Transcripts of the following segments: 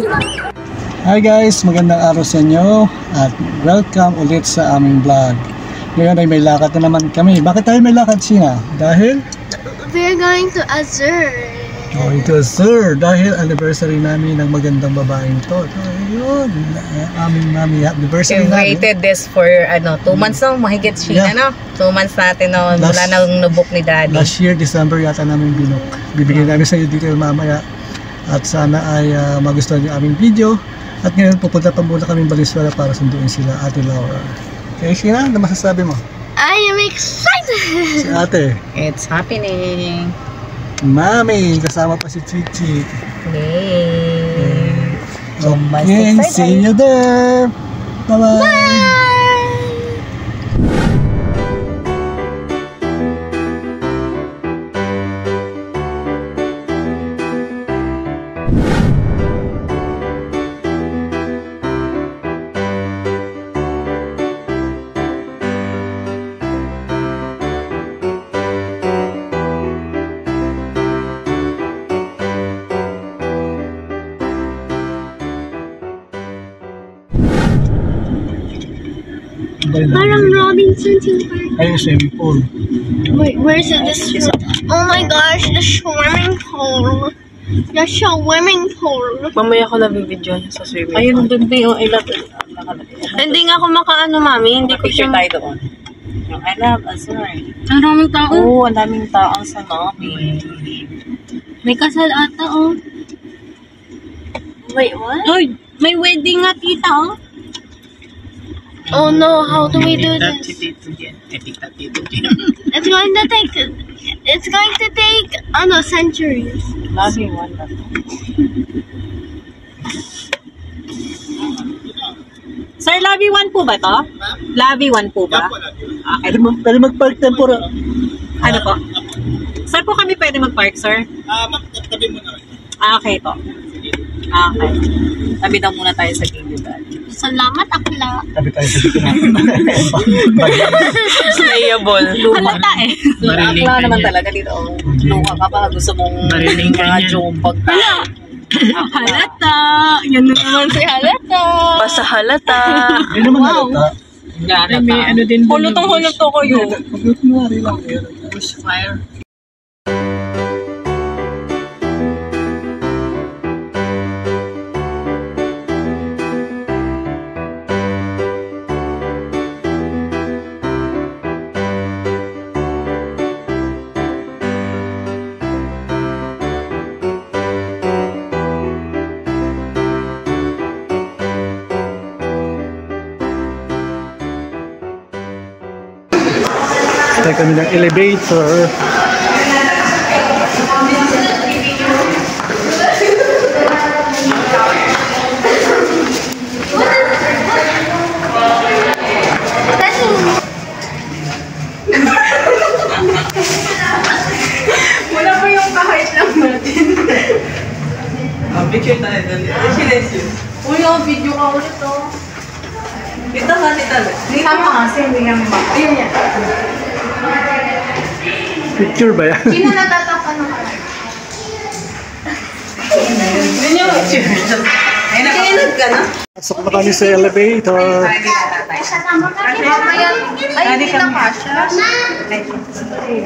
Hi guys, magandang araw sa inyo at welcome ulit sa aming vlog. Ngayon ay may lakad na naman kami. Bakit tayo may lakad, Sina? Dahil? We're going to Azure. Going to Azure dahil anniversary namin ng magandang babaeng to. So, ayun, aming mami anniversary We namin. waited this for 2 months na, mahigit siya, Yeah. 2 months natin na mula nang nabuk ni Daddy. Last year, December yata namin binok. Bibigyan namin sa iyo dito mamaya. At sana ay magustuhan yung aming video. At ngayon pupunta pa muna kami Valenzuela para sunduin sila Ate Laura. Okay, Sina, ano masasabi mo? I am excited. Si Ate. It's happening. Mami, kasama pa si Chichi. Yay! So, mas Okay, excited. see you there. Bye-bye. Bye. Parang Robinson Park. Ayun, swimming pool. Wait, where's this? Oh my gosh, the swimming pool. The swimming pool. Mamaya ko na-video sa swimming pool. Ayun, doon ba yung ilan? Hindi nga ako makaano, mami. Hindi ko siya... tayo doon. Yung I love Azure. Ang daming tao. Oo, ang daming taong sa lobby. May kasal ata, oh. Wait, what? Uy, may wedding nga, tita, oh. Oh no, how do we do this? It's going to take centuries. Lobby 1 ba? Sir, lobby 1 po ba to? Lobby 1 po ba? Pwede mag-park tempura. Ano po? Saan po kami pwede mag-park, sir? Tabi mo na. Okay po. Okay. Tabi daw muna tayo sa gilid. Salamat, akla. Tabi tayo sa dito na. Slayable. Halata eh. Akla naman talaga dito. Luka ka pa. Gusto mong mga jumpag ka. Halata. Yan na naman si Halata. Basta halata. Yun naman halata. May ano din. Hulutong-huluto ko yun. Pag-kunwari lang. Fire. Tayo kami ng elevator. Wala pa yung kahit lang natin. Picture tayo doon. Silencio. Uy, video ka ulit, oh. Ito nga, tita. Tama kasi, hindi kami maka. Ayun yan. Picture ba yan? Sino natatapan ng Yun yung picture. Ay, nakainag ka na? Pasok na kami sa elevator. Ay, hindi lang kasha.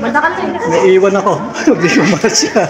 Madakal na. May iwan ako. Hindi ko masya.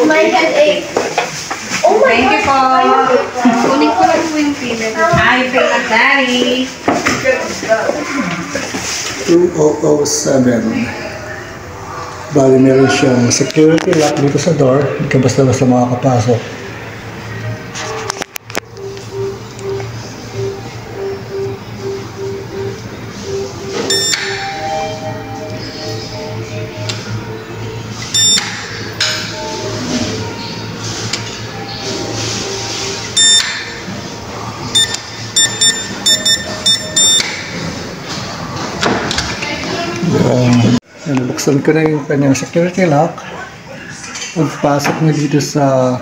My headache. Oh my Thank you po. Kunin ko lang po yung payment. Hi, Payment Daddy. 2007. Bali meron siyang security lock dito sa door. Hindi ka basta-basta makakapasok. Nabuksan ko na yung kanyang security lock. Pagpasok niyo dito sa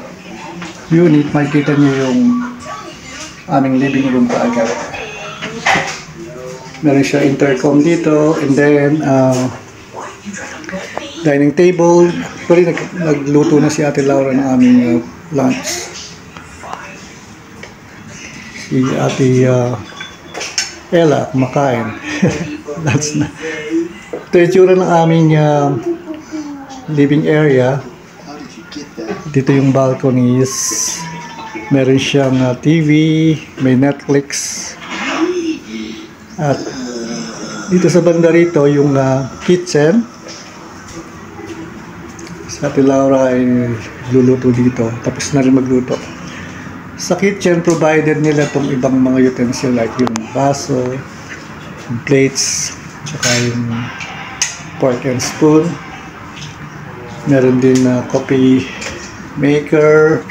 unit, makikita niyo yung aming living room kaagad. Meron siya intercom dito, and then dining table. Actually, nagluto na si Ate Laura ng aming lunch. Si Ate Ella kumakain. That's na. Ito yung tsura ng aming living area. Dito yung balconies. Meron siyang TV, may Netflix. At dito sa banda rito yung kitchen. Si Ate Laura ay luluto dito. Tapos na rin magluto. Sa kitchen, provided nila itong ibang mga utensil like yung baso, yung plates, tsaka yung fork and spoon. Meron din coffee maker,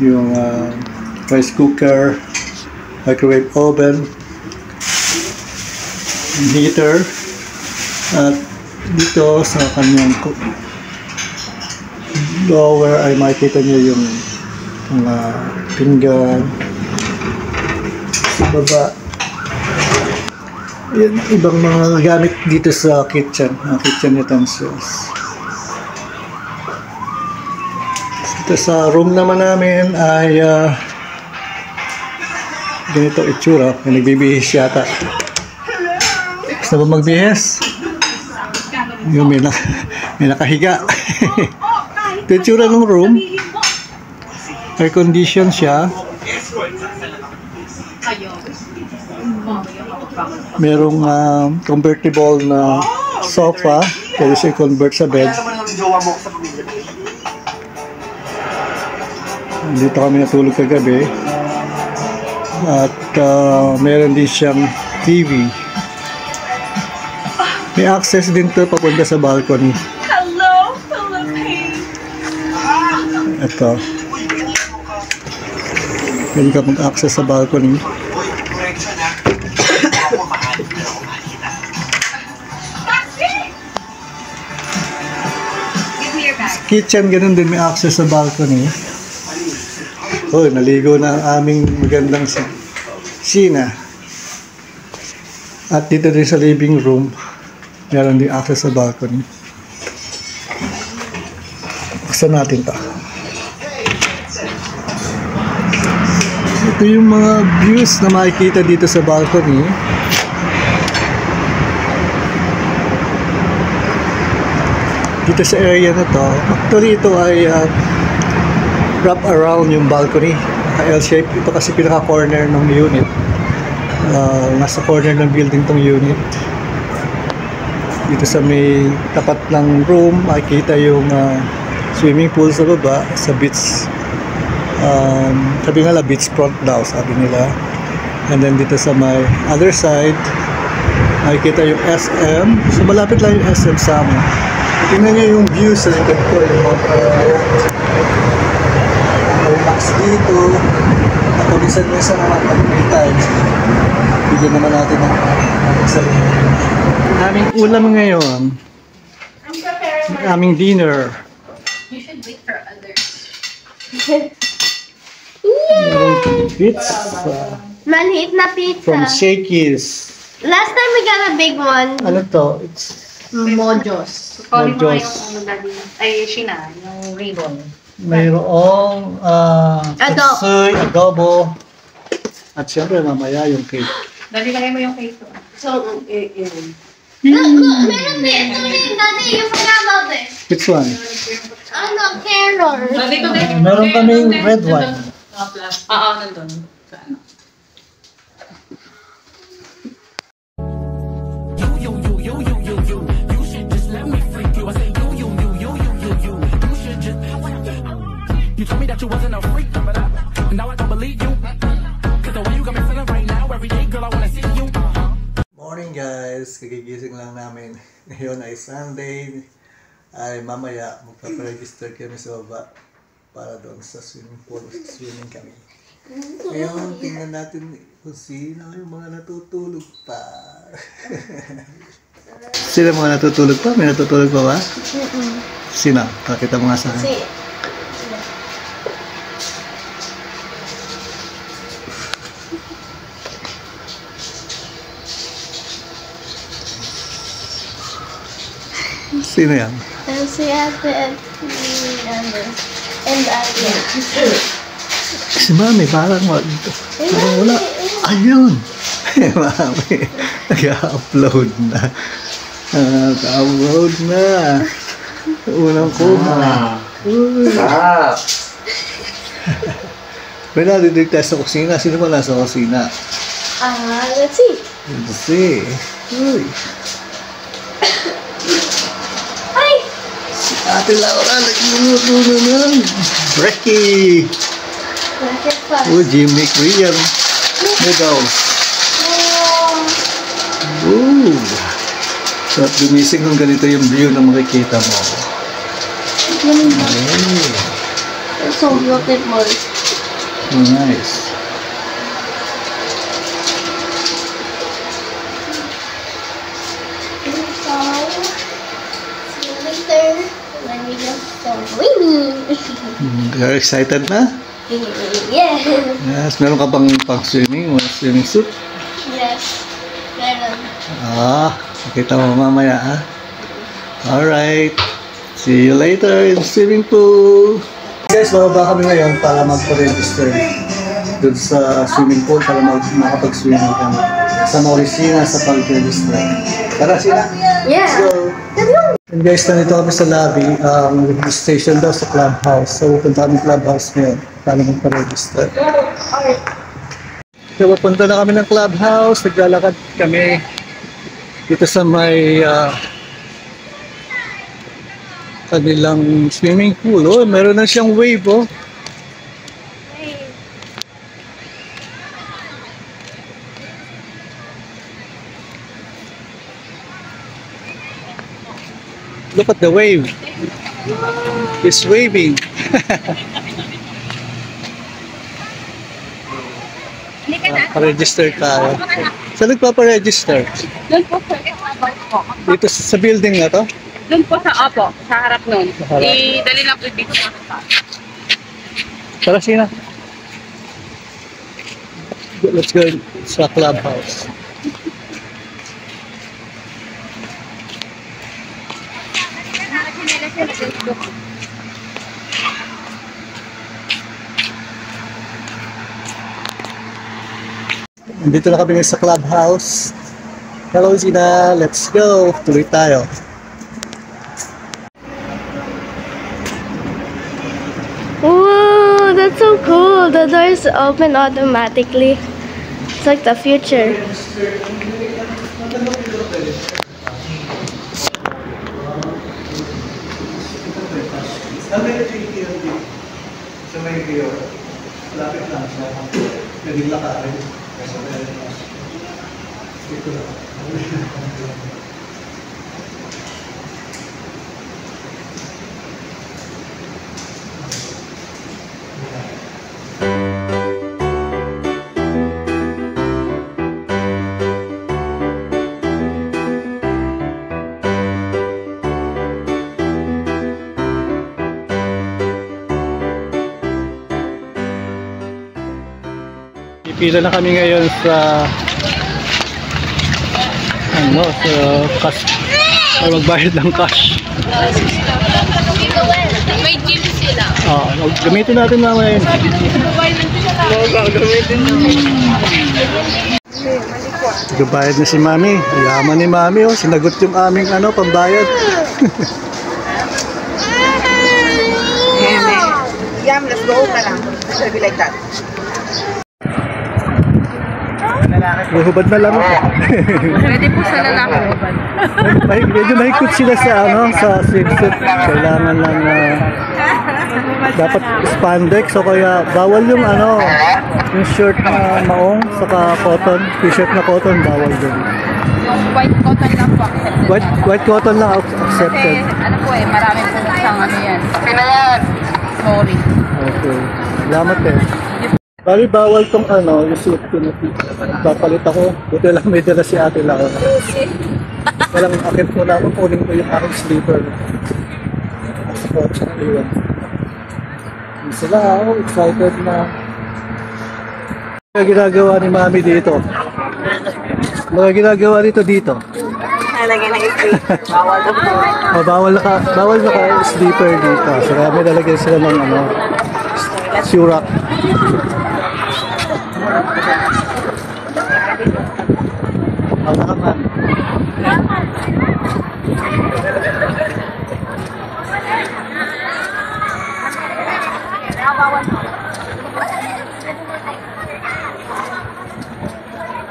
yung rice cooker, microwave oven, heater, at dito sa kanyang lower ay makikita niyo yung mga pinggan. Sa baba, yan, ibang mga gamit dito sa kitchen, mga kitchen utensils. Dito sa room naman namin ay ganito itsura. May nagbibihis yata. Gusto ba magbihis? Yung may nakahiga. Ito itsura ng room. Air condition siya. Merong convertible na sofa. Pwede siya convert sa bed. Dito kami natulog kagabi. At meron din siyang TV. May access din to papunta sa balcony. Hello, Philippines! Ito. Pwede ka mag-access sa balcony. Kitchen, ganun din may access sa balcony. Oh, naligo na ang aming magandang sina. At dito din sa living room, meron din access sa balcony. Buksan natin to. Ito yung mga views na makikita dito sa balcony. Dito sa area na to, actually ito ay wrap around yung balcony, L-shape. Ito kasi pinaka-corner ng unit. Nasa corner ng building tong unit. Dito sa may tapat ng room, makikita yung swimming pool sa baba, sa beach. Sabi nga beach front daw, sabi nila. And then dito sa may other side, makikita yung SM. So malapit lang yung SM sa amin. Tingnan nyo yung view sa likod ko, yung relax dito. Paminsan-minsan naman pag-free times. Bigyan naman natin ng sarili. Aming ulam ngayon. Aming dinner. You should wait for others. Merong pizza. Maliit na pizza. From Shakey's. Last time we got a big one. Ano to? It's Mojos. Calling mo Mojos. yung ano dali. Ay, Shina, yung ribbon. mayroong tsuy, adobo. At syempre mamaya yung cake. Dali lagay mo yung cake to. So, yun. Look, meron din. Daddy, you forgot about this. Which one? Ano, carrot. Meron kaming red wine. Oo, nandun. Sa ano. You told me that you wasn't a freak, but now I don't believe you. Cause the way you got me feeling right now, every day, girl, I wanna see you. Morning guys, kagigising lang namin. Ngayon ay Sunday. Ay mamaya magpaparegister kami sa baba para doon sa swimming pool. Swimming kami. Ngayon tingnan natin kung sino yung mga natutulog pa. Sino mga natutulog pa? May natutulog pa ba? Sino? Pakita mo nga sa akin. See. Sino yan? Si Ate and Ate. Si Mami, parang wala. Ayun! Mami, nag-upload na. Nag-upload na. Unang kuha. Uy. May nadidig tayo sa kusina. Sino ba nasa kusina? Let's see. Let's see. Uy. Hi! Si Ate Laura, nagluluto na ng brekkie. Look at that. Oh, Jimmy Korean noodles. Ooh. So, at gumising kung ganito yung view na makikita mo. Ay, It's so beautiful. nice. See you later when we go swimming. You're excited na? Yeah. Yes. Meron ka bang pang-swimming? Swimming suit? Yes. Meron. Makita mo mamaya, ha? Alright. See you later in swimming pool. Guys, bababa kami ngayon para magpa-register doon sa swimming pool para makapag-swimming kami. Sa Mauricina sa pag-register. Tara, Sina. Yeah. Let's go. And guys, nandito kami sa lobby. Registration daw sa clubhouse. So, pupunta kami clubhouse ngayon para magpa-register. So, pupunta na kami ng clubhouse. Naglalakad kami dito sa may kanilang swimming pool. Oh, meron na siyang wave, oh. Look at the wave. It's waving. Pa-register tayo. Saan nagpapa-register? Doon po sa Dito sa building na to? Doon po sa Apo, sa harap nun. Sa harap. Dali lang po dito sa Tara, Sina. Let's go sa clubhouse. Nandito na kami sa clubhouse. Hello, Sina. Let's go. Tuloy tayo. Whoa, that's so cool. The doors open automatically. It's like the future. Sa may kayo, lapit lang sa pwedeng lakarin. Ito lang. Pila na kami ngayon sa cash. Ay magbayad ng cash. May gym sila. Gamitin natin mamaya yun. Nagbayad na si Mami. Yaman ni Mami, oh. Sinagot yung aming pambayad. Yam, let's go na lang. It will be like that. Hubad na lang ako. Pwede po sa lalaki hubad. Medyo mahigpit sila sa sa swimsuit. Kailangan lang dapat spandex o kaya bawal yung yung shirt na maong saka cotton, t-shirt na cotton bawal din. Yung white cotton lang po accepted. White cotton lang accepted. Kasi marami po siyang yan. Sorry. Okay. Salamat eh. Bali bawal tong yung suit ko na papalit ako. Buti lang may dala si Ate Laura. Walang akit muna ako, kunin ko yung aking sleeper. Sa kotse na iwan. Yung sila, excited na. Mga ginagawa ni Mami dito. Mga ginagawa dito. Nalagyan na sleep. Bawal na po. Bawal na ka sleeper dito. So kaya may lalagyan sila ng Surac. Alaman.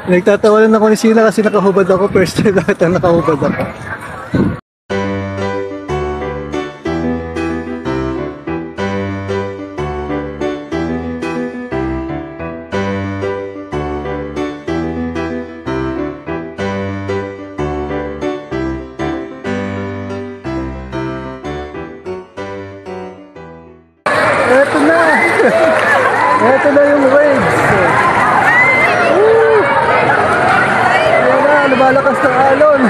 Nagtatawanan ako ni Sina kasi nakahubad ako. First time lahat ang nakahubad ako. Eto na! Eto na yung waves! Ayan na, lumalakas ng alon!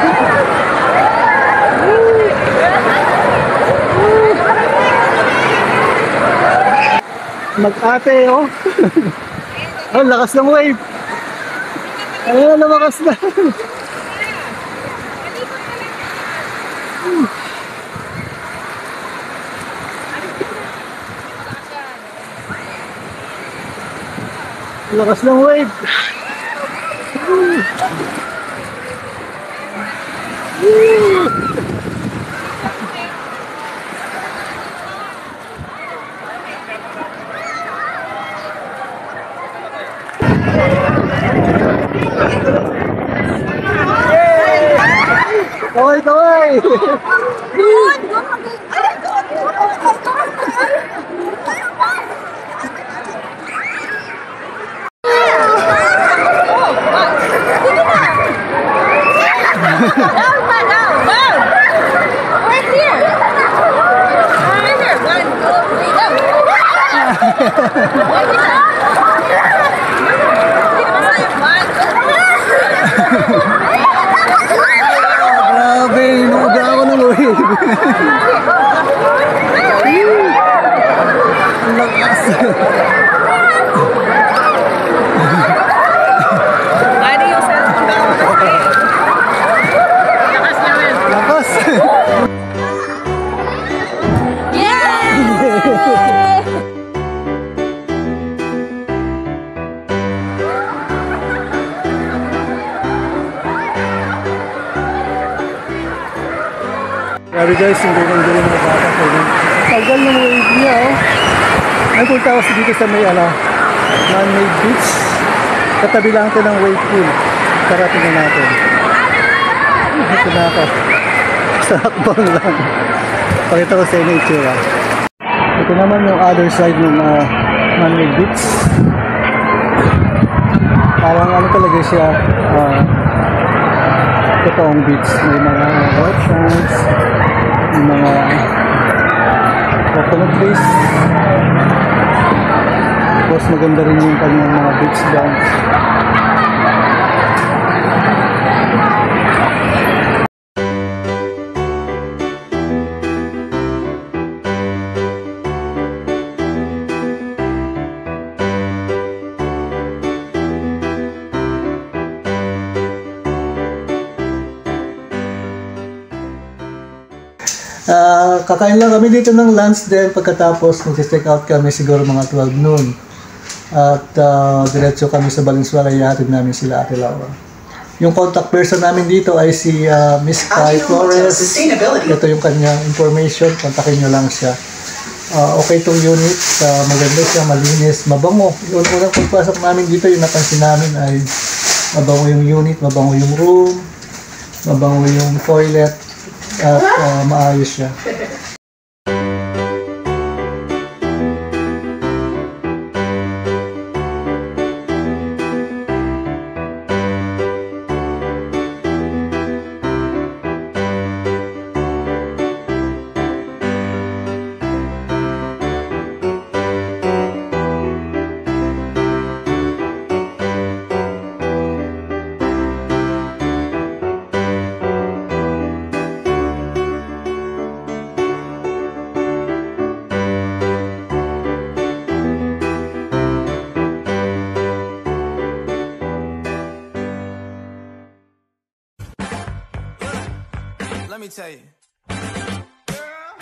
Mag-ate, oh! Oh, lakas ng wave! Ayan na, lumakas na! Lakas ng wave. Kaway! Grabe, inuuga ako ng wave. Ang lakas. Ano yung cellphone ba? Lakas. Grabe guys, yung guling ng bata ko. Tagal ng wave niya, oh. Nagpunta ako dito sa may man-made beach. Katabi lang ito ng wave pool. Tara, tingnan natin. Ito na ako. Sa hakbang lang. Pakita ko sa inyo yung itsura. Ito naman yung other side ng man-made beach. Parang ano talaga siya, totoong beach. May mga restaurants, may mga coconut trees. Tapos maganda rin yung kanyang mga beach grounds. Kakain lang kami dito ng lunch din, pagkatapos mag-check out kami siguro mga 12 noon. At diretso kami sa Valenzuela, ihatid namin sila Ate Laura. Yung contact person namin dito ay si Miss Kai Flores. Ito yung kanyang information, kontakin nyo lang siya. Okay itong unit, maganda siya, malinis, mabango. Yung unang pagpasok namin dito, yung napansin namin ay mabango yung unit, mabango yung room, mabango yung toilet, at maayos siya. let me tell you. Girl,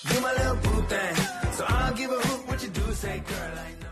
do my little boo thing. So I'll give a hoot what you do, say, girl, I know.